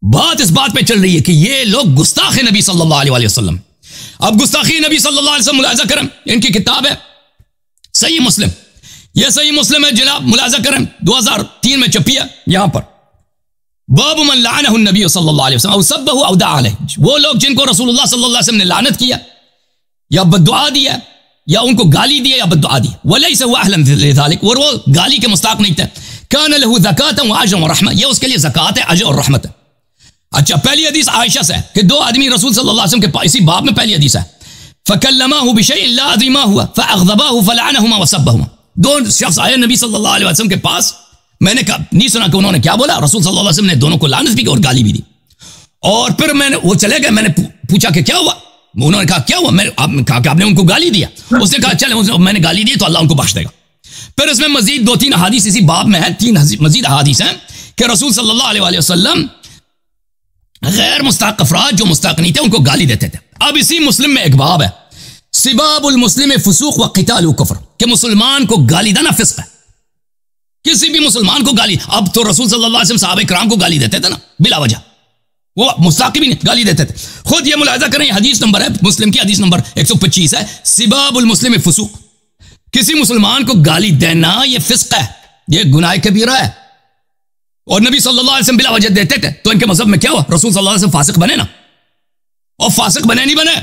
بات اس بات پہ چل رہی ہے کہ یہ لوگ گستاخ نبی صلی اللہ علیہ وسلم. اب گستاخی نبی صلی اللہ علیہ وسلم ملاحظہ کریں, ان کی کتاب ہے صحیح مسلم. یہ صحیح مسلم ہے جناب, ملاحظہ کریں 2003 میں چھپی ہے. یہاں پر باب من لعنہ النبی صلی اللہ علیہ وسلم او سبہ او دعا علیہ, وہ لوگ جن کو رسول اللہ صلی اللہ علیہ وسلم نے لعنت کیا یا بددعا دیا یا ان کو گالی دیا یا بددعا دی. ولیس هو اہلا لذلك, اور وہ گالی کے مستحق نہیں تھے. کان له زکاة واجر ورحمہ, یہ اس کے لیے زکات ہے, اجر اور رحمت ہے. اچھا, پہلی حدیث عائشہ سے کہ دو آدمی رسول صلی اللہ علیہ وسلم کے اسی باب میں پہلی حدیث ہے, فکلماه بشیء لا ادری ما هو فاغضباه فلعنهما وسبهما. دو شخص آئے نبی صلی اللہ علیہ وسلم کے پاس, میں نے نہیں سنا کہ انہوں نے کیا بولا. رسول صلی اللہ علیہ وسلم نے دونوں کو لعنت بھی کی اور گالی بھی دی. اور پھر میں نے وہ چلے گئے, میں نے پوچھا کہ کیا ہوا. انہوں نے کہا کیا ہوا, میں نے کہا کہ آپ نے ان کو گالی دیا. اس نے کہا چلے میں نے گالی دی تو اللہ ان کو بخش دے گا. پھر اس میں مزید 2-3 احادیث اسی باب میں ہیں, 3 مزید احادیث ہیں کہ رسول صلی اللہ علیہ وسلم غیر مستحق افراد جو مستحق نہیں تھے ان کو گالی دیتے تھے. اب اسی مسلم میں ایک باب ہے سباب المسلم فسوق و قتال کفر, کہ مسلمان کو گالی دینا فسق ہے. کسی بھی مسلمان کو گالی, اب تو رسول صلی اللہ علیہ وسلم صحابہ کرام کو گالی دیتے تھے نا بلا وجہ, وہ مستحق بھی گالی دیتے تھے. خود یہ ملاحظہ کریں, حدیث نمبر ہے مسلم کی حدیث نمبر 125 ہے, سباب المسلم فسوق, کسی مسلمان کو گالی دینا یہ فسق ہے, یہ گناہ کبیرہ ہے. اور نبی صلی اللہ علیہ وسلم بلا وجہ دیتے تھے, تو ان کے مذہب میں کیا ہوا, رسول صلی اللہ علیہ وسلم فاسق بنے نا, اور فاسق بنے نہیں بنے,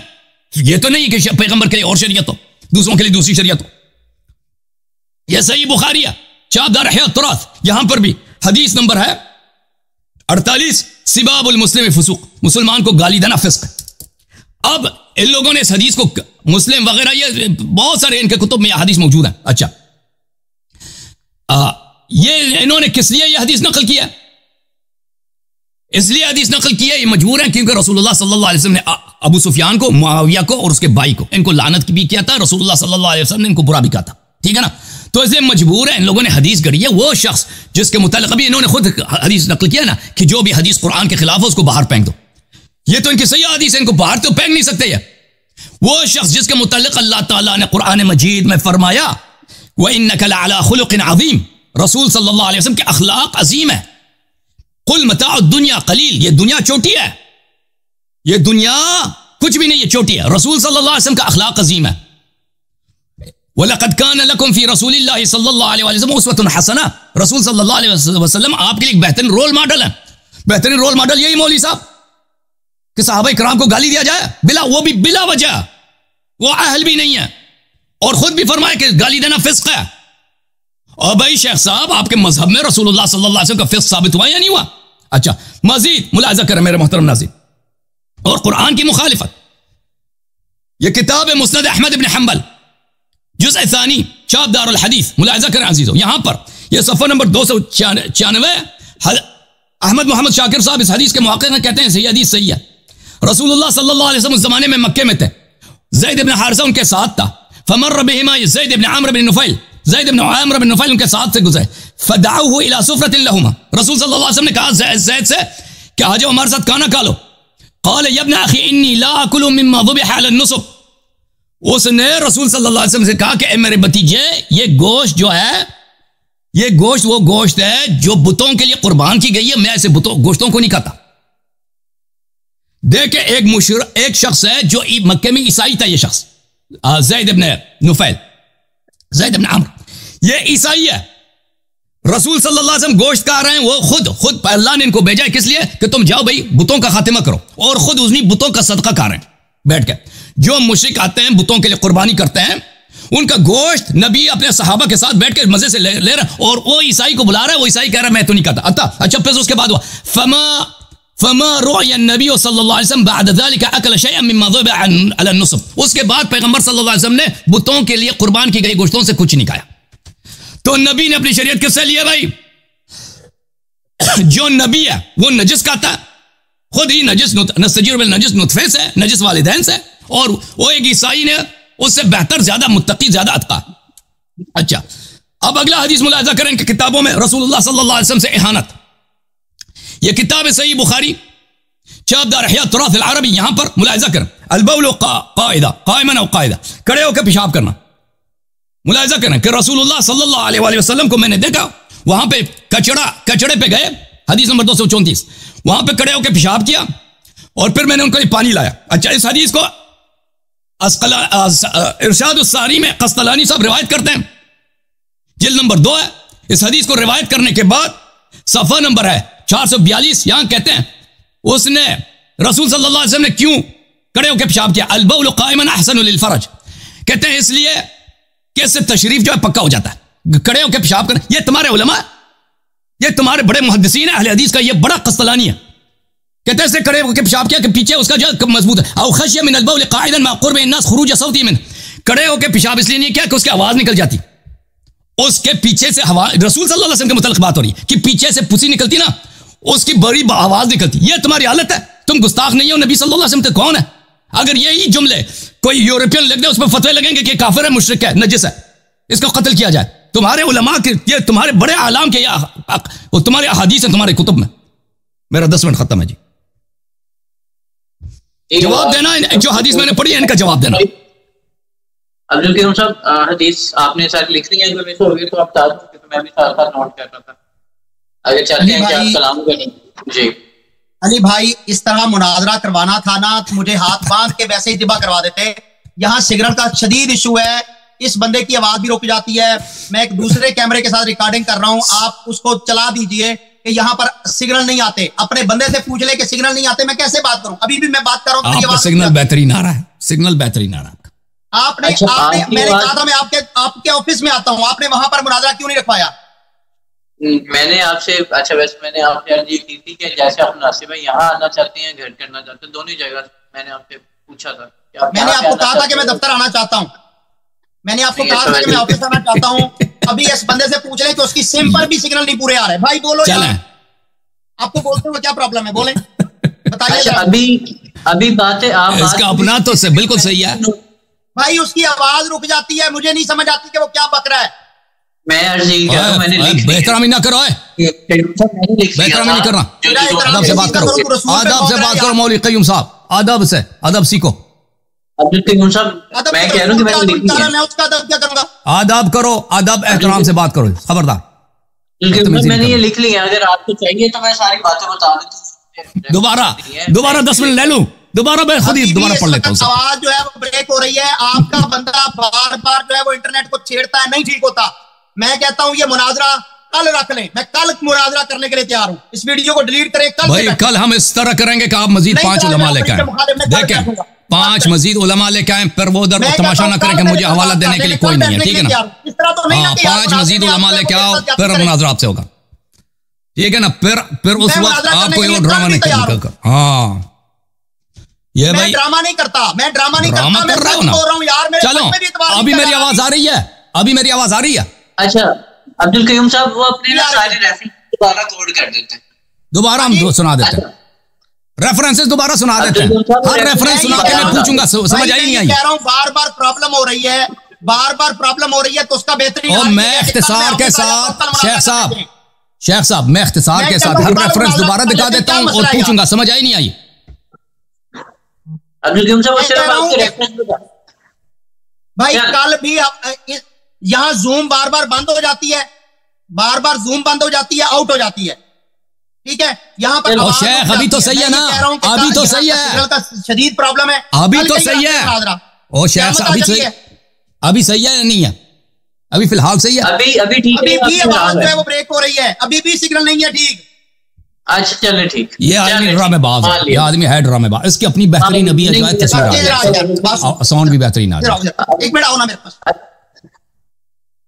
یہ تو نہیں کہ پیغمبر کے لیے اور شریعت ہو, دوسروں کے لیے دوسری شریعت ہو. یہ صحیح بخاری ہے چابدار احیاء التراث, یہاں پر بھی حدیث نمبر ہے 48, سباب المسلم فسوق, مسلمان کو گالی دینا فسق ہے. اب ان لوگوں نے اس حدیث کو, مسلم وغیرہ یہ بہت سارے ان کے کتب میں یہ حدیث موجود ہے. اچھا, یہ انہوں نے کس لیے یہ حدیث نقل کیا, اس لیے حدیث نقل کیا یہ مجبور ہے کیونکہ رسول اللہ صلی اللہ علیہ وسلم نے ابو سفیان کو, معاویہ کو اور اس کے بھائی کو, ان کو لعنت بھی کیا تھا. رسول اللہ صلی اللہ علیہ وسلم نے ان کو برا بھی کہا تھا, ٹھیک ہے نا. تو اس لیے مجبور ہے, ان لوگوں نے حدیث گڑھی ہے. وہ شخص جس کے متعلق ابھی انہوں نے خود حدیث نقل کیا نا کہ جو بھی حدیث قرآن کے خلاف ہو اس کو باہر پھینک دو, یہ تو ان کی صحیح حدیث ہے, ان کو باہر تو پھینک نہیں سکتے. یہ وہ شخص جس کے متعلق اللہ تعالیٰ نے قرآن مجید میں فرمایا وَإِنَّكَ لَعَلَىٰ خُلُقٍ عَظِيمٍ, رسول صلی اللہ علیہ وسلم کے اخلاق عظیم ہے. قُلْ مَتَاعُ الدُّنْيَا قَلِيلٌ, یہ دنیا چھوٹی ہے, یہ دنیا کچھ بھی نہیں, یہ چھوٹی ہے. رسول صلی اللہ علیہ وسلم کا اخلاق عظیم ہے. وَلَقَدْ كَانَ لَكُمْ فِي رَسُولِ اللَّهِ صلی اللہ علیہ وسلم أُسْوَةٌ حَسَنَةٌ, رسول صلی اللہ علیہ وسلم آپ کے لیے ایک بہترین رول ماڈل ہے. بہترین رول ماڈل یہی مولوی صاحب کہ صحابہ کرام کو گالی دیا جائے بلا, وہ بھی بلا وجہ, وہ اہل بھی نہیں ہے, اور خود بھی فرمائے کہ گالی دینا فسق ہے. اور بھائی شیخ صاحب آپ کے مذہب میں رسول اللہ صلی اللہ علیہ وسلم کا فسق ثابت ہوا یا نہیں ہوا. اچھا, مزید ملاحظہ کریں میرے محترم ناظرین, اور قرآن کی مخالفت, یہ کتاب مسند احمد ابن حنبل جزء ثانی چابدار الحدیث, ملاحظہ کریں عزیزو, یہاں پر یہ صفحہ نمبر 296, احمد محمد شاکر صاحب اس حدیث کے محقق ہیں, کہتے ہیں صحیح حدیث صحیح ہے. رسول اللہ صلی اللہ علیہ وسلم اس زمانے میں مکے میں تھے, زید بن حارثہ ان کے ساتھ تھا, فمر بہما زید بن عمرو بن نفیل, زید بن عمرو بن نفیل ان کے ساتھ سے گزرے, فدعوه الى سفرۃ لهما, رسول صلی اللہ علیہ وسلم نے کہا زید سے کہ آ جاؤ ہمارے ساتھ کھانا کھا لو. قال یا ابن اخی انی لا اکل مما ذبح علی النصب, اس نے رسول صلی اللہ علیہ وسلم سے کہا کہ اے میرے بھتیجے, یہ گوشت جو ہے, یہ گوشت وہ گوشت ہے جو بتوں کے لیے قربان کی گئی ہے, میں ایسے گوشتوں کو نہیں کھاتا. دیکھیں ایک شخص ہے جو مکے میں عیسائی تھا, یہ شخص زید بن نفیل, زید بن عمرو, یہ عیسائی ہے. رسول صلی اللہ علیہ وسلم گوشت کھا رہے ہیں, وہ خود اللہ نے ان کو بھیجا ہے کس لیے کہ تم جاؤ بھائی بتوں کا خاتمہ کرو, اور خود انہی بتوں کا صدقہ کھا رہے ہیں بیٹھ کے. جو مشرک آتے ہیں بتوں کے لیے قربانی کرتے ہیں, ان کا گوشت نبی اپنے صحابہ کے ساتھ بیٹھ کے مزے سے لے رہے ہیں, اور وہ عیسائی کو بلا رہا ہے, وہ عیسائی کہہ رہا ہے میں تو نہیں کہتا. اچھا پھر اس کے بعد ہوا فما رؤي النبي صلی اللہ علیہ وسلم بعد ذلك اكل شيئا مما ذبح على النصب, اس کے بعد پیغمبر صلی اللہ علیہ وسلم نے بتوں کے لیے قربان کی گئی گوشتوں سے کچھ نہیں کھایا. تو نبی نے اپنی شریعت کس سے لی ہے بھائی, جو نبی ہے وہ نجس کھاتا ہے, خود ہی نجس, نستجیر بالنجس نطفے سے, نجس والدین سے, اور وہ ایک عیسائی نے اس سے بہتر, زیادہ متقی, زیادہ اتقی. اچھا, اب اگلا حدیث ملاحظہ کریں کہ کتابوں میں رسول اللہ صلی اللہ علیہ وسلم سے اہانت, یہ کتاب صحیح بخاری چابدار احیاء التراث العربی, یہاں پر ملاحظہ کریں البول قائدہ, قائما او قائدہ, کھڑے ہو کے پیشاب کرنا. ملاحظہ کریں کہ رسول اللہ صلی اللہ علیہ وسلم کو میں نے دیکھا وہاں پہ کچڑے پہ گئے حدیث نمبر 234, وہاں پہ کھڑے ہو کے پیشاب کیا اور پھر میں نے ان کو پانی لایا. اچھا, اس حدیث کو ارشاد الساری میں قسطلانی صاحب روایت کرتے ہیں, جلد نمبر 2 ہے. اس حدیث کو روایت کرنے کے بعد صفحہ نمبر ہے 442, یہاں کہتے ہیں اس نے رسول صلی اللہ علیہ وسلم نے کیوں کھڑے ہو کے پیشاب کیا؟ البول قائما احسن للفرج, کہتے ہیں اس لیے کہ اس سے تشریف جو ہے پکا ہو جاتا ہے. کھڑے ہو کے پیشاب کرنا, یہ تمہارے علماء, یہ تمہارے بڑے محدثین ہیں اہل حدیث کا, یہ بڑا قسطلانی ہے. کہتے ہیں اس نے کھڑے ہو کے پیشاب کیا کہ پیچھے اس کا جو مضبوط ہے. او خشیہ من البول قاعدا مع قرب الناس خروج صوتی من, کھڑے ہو کے پیشاب اس لیے نہیں کیا کہ اس کی آواز نکل جاتی, اس کے پیچھے سے ہوا, رسول صلی اللہ علیہ وسلم کے متعلق بات ہو رہی ہے کہ پیچھے سے پسی نکلتی نا, اس کی بڑی آواز نکلتی. یہ تمہاری حالت ہے, تم گستاخ نہیں ہو. نبی صلی اللہ علیہ وسلم تو کون ہے؟ اگر یہی جملے کوئی یورپین لکھ دے اس پہ فتوے لگیں گے کہ کافر ہے, مشرک ہے, نجس ہے, اس کو قتل کیا جائے. تمہارے علماء کے, یہ تمہارے بڑے اعلام کے, وہ تمہارے احادیث ہیں تمہارے کتب میں. میرا 10 منٹ ختم ہے جی. جواب دینا, جو حدیث میں نے پڑھی ہے ان کا جواب دینا. عبدالکریم صاحب, حدیث آپ نے ساتھ لکھ لی ہے, اگر مس ہو گئی تو آپ بتا دیں کہ میں بھی ساتھ ساتھ نوٹ کر رہا تھا. اگر چاہتے ہیں کہ آپ سلام کریں. جی علی بھائی, اس طرح مناظرہ کروانا تھا نا, مجھے ہاتھ باندھ کے ویسے ہی ذبح کروا دیتے. یہاں سگنل کا شدید ایشو ہے, اس بندے کی آواز بھی رک جاتی ہے. میں ایک دوسرے کیمرے کے ساتھ ریکارڈنگ کر رہا ہوں, آپ اس کو چلا دیجئے کہ یہاں پر سگنل نہیں آتے. اپنے بندے سے پوچھ لے کہ سگنل نہیں آتے, میں کیسے بات کروں؟ ابھی بھی میں بات کر رہا ہوں, آپ کا سگنل بہترین آ رہا ہے, سگنل بہترین آ رہا ہے. آپ نے میں نے کہا تھا میں آپ کے آفس میں آتا ہوں, آپ نے وہاں پر مناظرہ کیوں نہیں رکھوایا؟ میں نے آپ سے, اچھا ویسے میں نے آپ سے عرض یہ کی تھی کہ جیسے آپ مناسب ہے یہاں آنا چاہتے ہیں, گھر کرنا چاہتے ہیں, دونوں جگہ میں نے آپ سے پوچھا تھا. میں نے آپ کو کہا تھا کہ میں دفتر آنا چاہتا ہوں, میں نے آپ کو کہا تھا کہ میں آفس آنا چاہتا ہوں. ابھی اس بندے سے پوچھ لیں کہ اس کی سم پر بھی سگنل نہیں پورے آ رہے. بھائی بولو, آپ کو بولتے ہوئے کیا پرابلم ہے, بولیں بتائیے. ابھی بات ہے آپ اس کا اپنا تو بالکل صحیح ہے بھائی, اس کی آواز رک جاتی ہے, مجھے نہیں سمجھ آتی کہ وہ کیا بک رہا ہے. میں عرض یہی کہہ رہا ہوں, میں نے لکھ لیا. بہترامی نہ کرو, بہترامی نہیں کرنا, ادب سے بات کرو, آداب سے بات کرو. مولوی قیوم صاحب, ادب سے, ادب سیکھو. عبدالقیوم صاحب میں کہہ رہا ہوں کہ میں نے لکھ لیا. میں اس کا ادب کیا کروں گا؟ آداب کرو, ادب احترام سے بات کرو, خبردار. میں نے یہ لکھ لیا, اگر آپ کو چاہیے تو میں ساری باتیں بتا دیتا ہوں. دوبارہ 10 منٹ لے لوں, دوبارہ میں خود ہی دوبارہ پڑھ لیتا ہوں. آواز جو ہے وہ بریک ہو رہی ہے, آپ کا بندہ بار بار جو ہے وہ انٹرنیٹ کو چھیڑتا ہے, نہیں ٹھیک ہوتا. میں کہتا ہوں یہ مناظرہ کل رکھ لیں, میں کل مناظرہ کرنے کے لیے تیار ہوں. اس ویڈیو کو ڈیلیٹ کریں کل. بھائی کل ہم اس طرح کریں گے کہ آپ مزید 5 علماء لے کے آئیں, دیکھیں 5 مزید علماء لے کے آئیں, پھر وہ ادھر تماشا نہ کریں کہ مجھے حوالہ دینے کے لیے کوئی نہیں ہے, ٹھیک ہے نا؟ ہاں 5 مزید علماء لے کے آؤ, پھر مناظرہ آپ سے ہوگا, ٹھیک ہے نا؟ پھر اس وقت آپ کوئی اور ڈرامہ نہیں کریں. ہاں یہ بھائی ڈرامہ نہیں کرتا, میں ڈرامہ نہیں ڈرامہ کر رہا ہوں نا. چلو ابھی میری آواز آ رہی ہے, ابھی میری آواز آ رہی ہے. اچھا عبدالقیوم صاحب, وہ اپنے سارے ریفرنس دوبارہ کوڈ کر دیتے ہیں, دوبارہ ہم سنا دیتے ہیں, ریفرنسز دوبارہ سنا دیتے ہیں. ہر ریفرنس سنا کے میں پوچھوں گا, سمجھ آئی نہیں آئی؟ کہہ رہا ہوں بار بار پرابلم ہو رہی ہے, بار بار پرابلم ہو رہی ہے, تو اس کا بہترین. اور میں اختصار کے ساتھ, شیخ صاحب میں اختصار کے ساتھ ہر ریفرنس دوبارہ دکھا دیتا ہوں اور پوچھوں گا, سمجھ آئی نہیں آئی؟ عبدالقیوم صاحب صرف آپ کے ریفرنس بتا. بھائی کل بھی یہاں زوم بار بار بند ہو جاتی ہے, بار بار زوم بند ہو جاتی ہے, آؤٹ ہو جاتی ہے, ٹھیک ہے؟ یہاں پر شیخ ابھی تو صحیح ہے نا, ابھی تو صحیح ہے, شدید پرابلم ہے, ابھی تو صحیح ہے. او شیخ صاحب ابھی صحیح ہے یا نہیں ہے؟ ابھی فی الحال صحیح ہے, ابھی ٹھیک ہے, ابھی بھی آواز جو ہے وہ بریک ہو رہی ہے, ابھی بھی سگنل نہیں ہے ٹھیک. اچھا چلے ٹھیک. یہ آدمی ڈرامے باز ہے, یہ آدمی ہے ڈرامے باز, اس کی اپنی بہترین ابھی تصویر آ رہی ہے, ساؤنڈ بھی بہترین آ رہا ہے. ایک منٹ آؤ نا میرے پاس.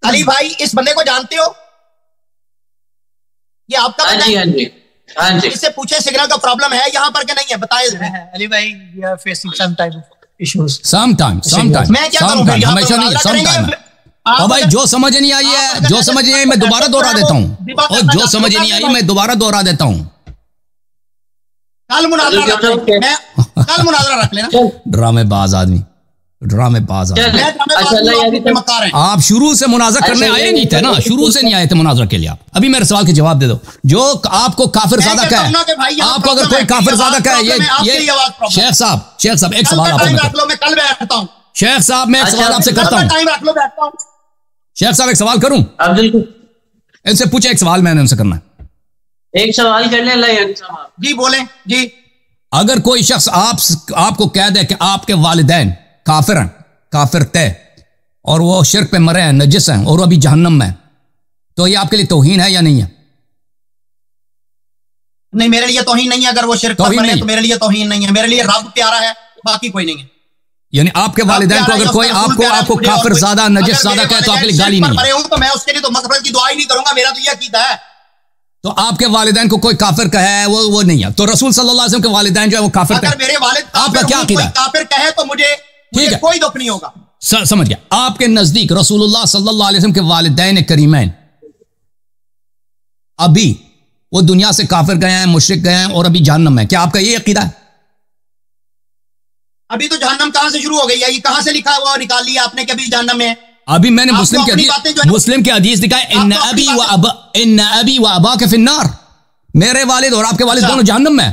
علی بھائی اس بندے کو جانتے ہو؟ یہ آپ کا بندہ ہے, اس سے پوچھے سگنل کا پرابلم ہے یہاں پر کہ نہیں ہے, بتائے. علی بھائی we are facing some type of issues. Sometime. میں کیا کروں, ہمیشہ نہیں, sometime. اور بھائی جو سمجھ نہیں آئی ہے, جو سمجھ نہیں آئی میں دوبارہ دوہرا دیتا ہوں, اور جو سمجھ نہیں آئی میں دوبارہ دوہرا دیتا ہوں. کل مناظرہ رکھ لینا. ڈرامے باز آدمی, ڈرامے باز آدمی. آپ شروع سے مناظرہ کرنے آئے نہیں تھے نا, شروع سے نہیں آئے تھے مناظرہ کے لیے. آپ ابھی میرے سوال کے جواب دے دو. جو آپ کو کافر زادہ کا ہے, آپ کو اگر کوئی کافر زادہ کا ہے, یہ شیخ صاحب ایک سوال آپ سے کرتا ہوں. شیخ صاحب میں ایک سوال آپ سے کرتا ہوں. شیخ صاحب ایک سوال کروں, ان سے پوچھے, ایک سوال میں نے ان سے کرنا ہے. ایک سوال کر لیں اللہ یاری صاحب آپ. جی بولیں جی. اگر کوئی شخص آپ کو کہہ دے کہ آپ کے والدین کافر ہیں، کافر طے، اور وہ شرک پہ مرے ہیں، نجس ہیں، اور وہ ابھی جہنم میں، تو یہ آپ کے لیے توہین ہے یا نہیں ہے؟ نہیں میرے لیے توہین نہیں ہے. اگر وہ شرک پر مرے تو میرے لیے توہین نہیں ہے. میرے لیے رب پیارا ہے، باقی کوئی نہیں ہے. یعنی آپ کے والدین کو اگر کوئی آپ کو کافر زیادہ، نجس زیادہ کہے تو آپ کے لیے گالی نہیں ہے؟ تو میں اس کے لیے تو مغفرت کی دعا ہی نہیں کروں گا. میرا تو یہ عقیدہ ہے. تو آپ کے والدین کو کوئی کافر کہے وہ نہیں ہے. تو رسول صلی اللہ علیہ وسلم کے والدین جو ہے وہ کافر کہے، اگر میرے والد آپ کا کیا عقیدہ ہے؟ کافر کہے تو مجھے کوئی دکھ نہیں ہوگا. سمجھ گیا. آپ کے نزدیک رسول اللہ صلی اللہ علیہ وسلم کے والدین کریمین ابھی وہ دنیا سے کافر گئے ہیں، مشرک گئے ہیں، اور ابھی جہنم میں، کیا آپ کا یہ عقیدہ ہے؟ ابھی تو جہنم کہاں سے شروع ہو گئی ہے؟ یہ کہاں سے لکھا ہوا نکال لیا آپ نے کہ ابھی جہنم میں؟ ابھی میں نے مسلم کے حدیث لکھا ہے ان ابی و اباک فی النار، میرے والد اور آپ کے والد دونوں جہنم میں.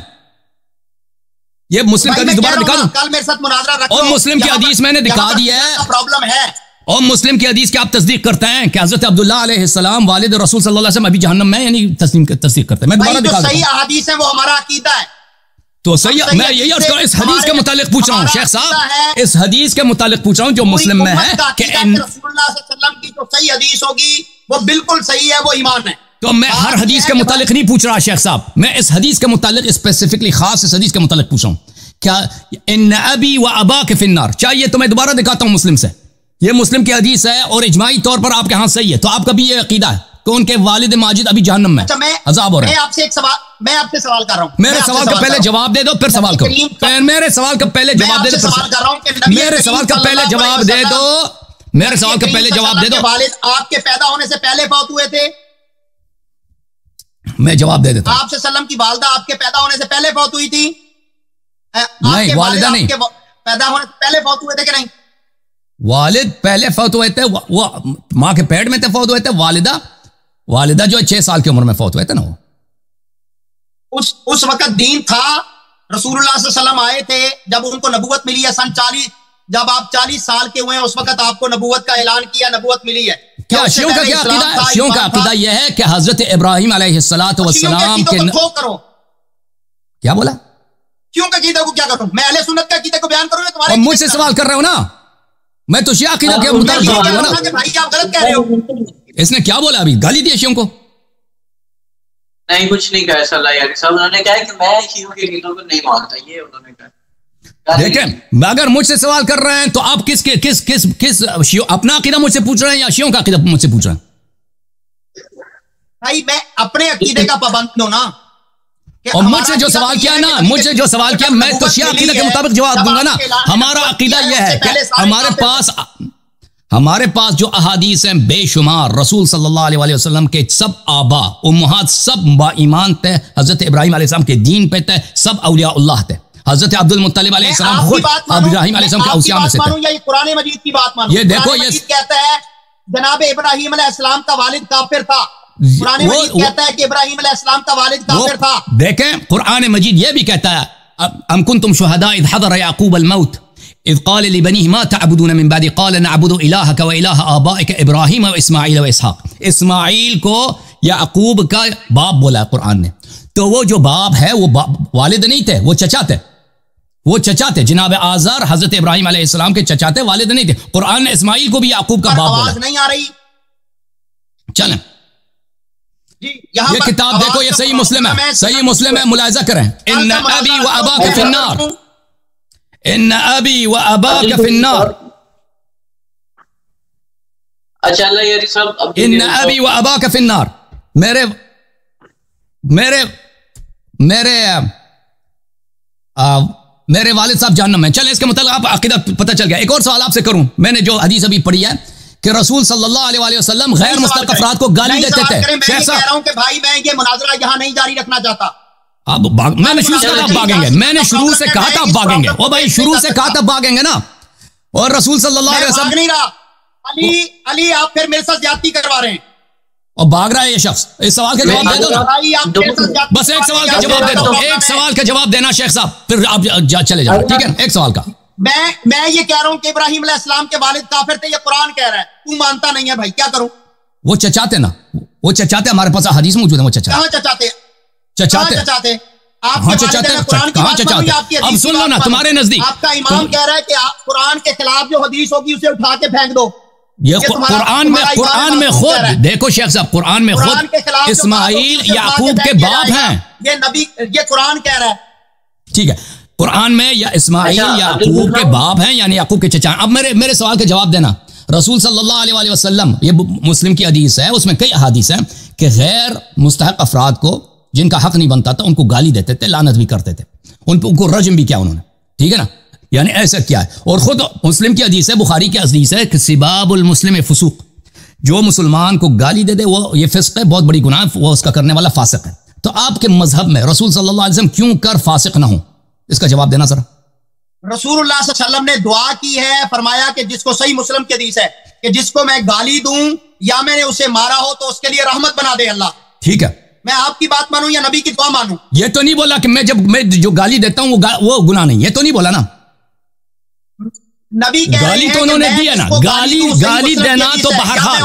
یہ مسلم کی حدیث دوبارہ دکھا دوں؟ کل میرے ساتھ مناظرہ رکھو. اور مسلم کی حدیث میں نے دکھا دی ہے، پرابلم ہے. اور مسلم کی حدیث کی آپ تصدیق کرتے ہیں کہ حضرت عبداللہ علیہ السلام والد رسول صلی اللہ علیہ وسلم ابھی جہنم میں، یعنی تصدیق کرتے ہیں. میں دوبارہ دکھا دوں. صحیح احادیث ہے وہ ہمارا عقیدہ ہے. تو صحیح، میں یہی اس حدیث کے متعلق پوچھ رہا ہوں شیخ صاحب، اس حدیث کے متعلق پوچھ رہا ہوں جو مسلم میں ہے کہ رسول اللہ صلی اللہ علیہ وسلم کی جو صحیح حدیث ہوگی وہ بالکل صحیح ہے، وہ ایمان ہے. تو میں ہر حدیث کے متعلق نہیں پوچھ رہا شیخ صاحب، میں اس حدیث کے متعلق اسپیسیفکلی خاص اس حدیث کے متعلق پوچھ رہا ہوں. کیا ان ابی و اباک فی النار چاہیے تو میں دوبارہ دکھاتا ہوں مسلم سے، یہ مسلم کی حدیث ہے اور اجماعی طور پر آپ کے ہاں صحیح ہے. تو آپ کا بھی یہ عقیدہ ہے کہ ان کے والد ماجد ابھی جہنم میں عذاب ہو رہے ہیں؟ میں آپ سے سوال کر رہا ہوں. میرے سوال کا پہلے جواب دے دو پھر سوال کرو. میرے سوال کا پہلے جواب دے دو. میرے سوال کا پہلے جواب دے دو. میرے سوال کا پہلے جواب دے دو. والد آپ کے پیدا ہونے سے پہلے فوت ہوئے تھے؟ میں جواب دے دیتا ہوں. آپ سے سلم کی والدہ آپ کے پیدا ہونے سے پہلے فوت ہوئی تھی؟ نہیں، والدہ نہیں. پیدا ہونے سے پہلے فوت ہوئے تھے کہ نہیں؟ والد پہلے فوت ہوئے تھے، وہ ماں کے پیٹ میں تھے فوت ہوئے تھے. والدہ جو 6 سال کی عمر میں فوت ہوئے تھے نا. وہ اس وقت دین تھا. رسول اللہ صلی اللہ علیہ وسلم آئے تھے جب ان کو نبوت ملی ہے سن 40، جب آپ 40 سال کے ہوئے ہیں اس وقت آپ کو نبوت کا اعلان کیا، نبوت ملی ہے. کیا شیعوں کا کیا عقیدہ ہے؟ شیعوں کا عقیدہ یہ ہے کہ حضرت ابراہیم علیہ السلام کے کیا بولا؟ کیوں کا عقیدہ کو کیا کروں میں؟ اہل سنت کا عقیدہ کو بیان کروں یا تمہارے؟ مجھ سے سوال کر رہے ہو نا، میں تو شیعہ عقیدہ کے مطابق جواب دوں نا. بھائی آپ غلط کہہ رہے ہو. اس نے کیا بولا ابھی؟ گالی دی شیعوں کو؟ نہیں کچھ نہیں کہا صلی اللہ علیہ وسلم. انہوں نے کہا کہ میں شیعوں کے عقیدوں کو نہیں مانتا، یہ انہوں نے کہا. دیکھیں اگر مجھ سے سوال کر رہے ہیں تو آپ کس اپنا عقیدہ مجھ سے پوچھ رہے ہیں یا شیعوں کا عقیدہ مجھ سے پوچھ رہے ہیں؟ بھائی میں اپنے عقیدے کا پابند ہوں نا. اور مجھ سے جو سوال کیا نا، مجھ سے جو سوال کیا میں تو شیعہ عقیدہ کے مطابق جواب دوں گا نا. ہمارا عقیدہ یہ ہے کہ ہمارے پاس جو احادیث ہیں بے شمار، رسول صلی اللہ علیہ وسلم کے سب آبا امہات سب با ایمان تھے، حضرت ابراہیم علیہ السلام کے دین پہ تھے، سب اولیاء اللہ تھے. حضرت عبد المطلب علیہ السلام خود ابراہیم علیہ السلام کے اوصیاء میں سے تھے. یہ قرآن مجید کی بات مانو. یہ دیکھو یہ کہتا ہے جناب ابراہیم علیہ السلام کا والد کافر تھا. قرآن مجید کہتا ہے کہ ابراہیم علیہ السلام کا والد کافر تھا. دیکھیں قرآن مجید یہ بھی کہتا ہے ام کنتم شہداء اذ حضر یعقوب الموت اذ قال لبنیہ ما تعبدون من بعدی قال نعبد الہک و الہ آبائک ابراہیم و اسماعیل و اسحاق. اسماعیل کو یعقوب کا باپ بولا ہے قرآن نے. تو وہ جو باپ ہے وہ والد نہیں تھے، وہ چچا تھے. وہ چچا تھے. جناب آزر حضرت ابراہیم علیہ السلام کے چچا تھے، والد نہیں تھے. قرآن نے اسماعیل کو بھی یعقوب کا باپ بولا. آواز نہیں آ رہی. چلیں یہ کتاب دیکھو، یہ صحیح مسلم ہے، صحیح مسلم ہے، ملاحظہ کریں. ان ابی و اباک فی النار، ان ابی و اباک فی النار. اچھا اللہ یاری صاحب، ان ابی و اباک فی النار. میرے والد صاحب جہنم میں. چلیں اس کے متعلق آپ عقیدہ پتہ چل گیا. ایک اور سوال آپ سے کروں. میں نے جو حدیث ابھی پڑھی ہے کہ رسول صلی اللہ علیہ وسلم غیر مستحق افراد کو گالی دیتے تھے. میں کہہ رہا ہوں کہ بھائی میں یہ مناظرہ یہاں نہیں جاری رکھنا چاہتا. میں نے شروع سے کہا بھاگیں گے، میں نے شروع سے کہا تھا بھاگیں گے. او بھائی شروع سے کہا تھا بھاگیں گے نا. اور رسول صلی اللہ علیہ وسلم نہیں رہا. علی آپ پھر میرے ساتھ زیادتی کروا رہے ہیں اور بھاگ رہا ہے یہ شخص. اس سوال کا جواب دے دو نا. بس ایک سوال کا جواب دے دو. ایک سوال کا جواب دینا شیخ صاحب، پھر آپ چلے جاؤ. ٹھیک ہے ایک سوال کا. میں یہ کہہ رہا ہوں کہ ابراہیم علیہ السلام کے والد کافر تھے، یہ قرآن کہہ رہا ہے. تو مانتا نہیں ہے بھائی، کیا کروں؟ وہ چچاتے نا، وہ چچاتے. ہمارے پاس حدیث موجود ہے. وہ چچاتے کہاں چچاتے؟ چچاتے آپ چچاتے اب سن لو نا، تمہارے نزدیک آپ کا امام کہہ رہا ہے کہ آپ قرآن کے خلاف جو حدیث ہوگی اسے اٹھا کے پھینک دو. یہ قرآن میں خود دیکھو شیخ صاحب، قرآن میں خود اسماعیل یعقوب کے باپ ہیں. یہ نبی، یہ قرآن کہہ رہا ہے. ٹھیک ہے، قرآن میں یا اسماعیل یعقوب کے باپ ہیں، یعنی یعقوب کے چچا. اب میرے سوال کا جواب دینا. رسول صلی اللہ علیہ وسلم، یہ مسلم کی حدیث ہے، اس میں کئی احادیث ہیں کہ غیر مستحق افراد کو جن کا حق نہیں بنتا تھا ان کو گالی دیتے تھے، لعنت بھی کرتے تھے، ان کو رجم بھی کیا انہوں نے. ٹھیک ہے نا، یعنی ایسا کیا ہے. اور خود مسلم کی حدیث ہے، بخاری کی حدیث ہے کہ سباب المسلم فسوق، جو مسلمان کو گالی دے دے وہ یہ فسق ہے، بہت بڑی گناہ، وہ اس کا کرنے والا فاسق ہے. تو آپ کے مذہب میں رسول صلی اللہ علیہ وسلم کیوں کر فاسق نہ ہوں؟ اس کا جواب دینا ذرا. رسول اللہ صلی اللہ علیہ وسلم نے دعا کی ہے، فرمایا کہ جس کو صحیح مسلم کی حدیث ہے کہ جس کو میں گالی دوں یا میں نے اسے مارا ہو تو اس کے لیے رحمت بنا دے اللہ. ٹھیک ہے، میں آپ کی بات مانوں یا نبی کی دعا مانوں؟ یہ تو نہیں بولا کہ میں جو گالی دیتا ہوں وہ گناہ نہیں، یہ تو نہیں بولا نا. نبی گالی تو انہوں نے دی ہے نا، گالی دینا تو بہرحال.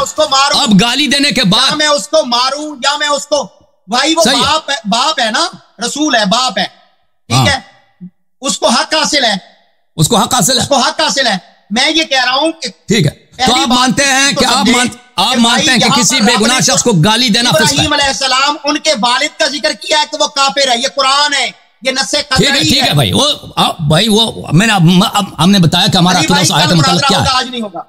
اب گالی دینے کے بعد میں اس کو ماروں یا میں اس کو، بھائی وہ باپ ہے نا، رسول ہے، باپ ہے. ٹھیک ہے، اس کو حق حاصل ہے، اس کو حق حاصل ہے. میں یہ کہہ رہا ہوں کہ ٹھیک ہے، تو آپ مانتے ہیں کہ آپ مانتے ہیں کہ کسی بے گناہ شخص کو گالی دینا فسق ہے. ابراہیم علیہ السلام ان کے والد کا ذکر کیا ہے کہ وہ کافر ہے، یہ قرآن ہے، یہ نص قطعی ہے. ٹھیک ہے بھائی، وہ میں نے ہم نے بتایا کہ ہمارا عقیدہ اس آیت متعلق کیا ہے. آج نہیں ہوگا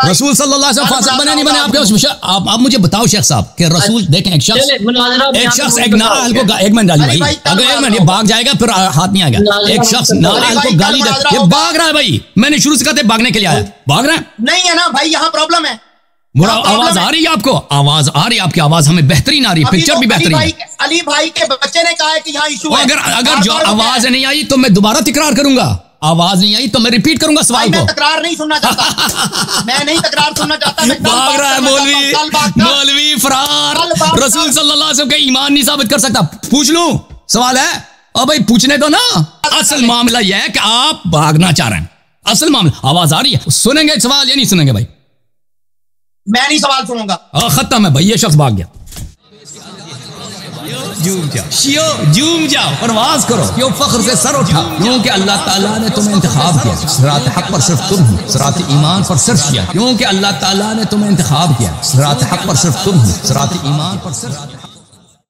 رسول صلی اللہ علیہ وسلم فاسق بنے نہیں بنے آپ کے آپ مجھے بتاؤ شیخ صاحب کہ رسول دیکھیں ایک شخص ایک نااہل کو ایک منٹ ڈالی بھائی، اگر ایک منٹ یہ بھاگ جائے گا پھر ہاتھ نہیں آئے گا. ایک شخص نااہل کو گالی دے، یہ بھاگ رہا ہے بھائی، میں نے شروع سے کہتے بھاگنے کے لیے آیا، بھاگ رہا ہے نہیں ہے نا بھائی، یہاں پرابلم ہے. آواز آ رہی ہے آپ کو؟ آواز آ رہی ہے، آپ کی آواز ہمیں بہترین آ رہی ہے، پکچر بھی بہترین ہے. علی بھائی کے بچے نے کہا ہے کہ یہاں ایشو ہے. اگر جو آواز نہیں آئی تو میں دوبارہ تکرار کروں گا، آواز نہیں آئی تو میں ریپیٹ کروں گا سوال کو. میں تکرار نہیں سننا چاہتا، میں نہیں تکرار سننا چاہتا. بھاگ رہا ہے مولوی فرار. رسول صلی اللہ علیہ وسلم کا ایمان نہیں ثابت کر سکتا. پوچھ لوں سوال ہے؟ اور بھائی پوچھنے دو نا. اصل معاملہ یہ ہے کہ آپ بھاگنا چاہ رہے ہیں، اصل معاملہ. آواز آ رہی ہے، سنیں گے سوال یا نہیں سنیں گے بھائی؟ میں نہیں سوال سنوں گا. ختم ہے بھائی، یہ شخص بھاگ گیا. جوم جاؤ، پرواز کرو، کیوں فخر سے سر اٹھا، کیونکہ اللہ تعالیٰ نے تمہیں انتخاب کیا. صراط حق پر صرف تم ہو، صراط ایمان پر صرف کیا، کیونکہ اللہ تعالیٰ نے تمہیں انتخاب کیا. صراط حق پر صرف تم ہو، صراط ایمان پر صرف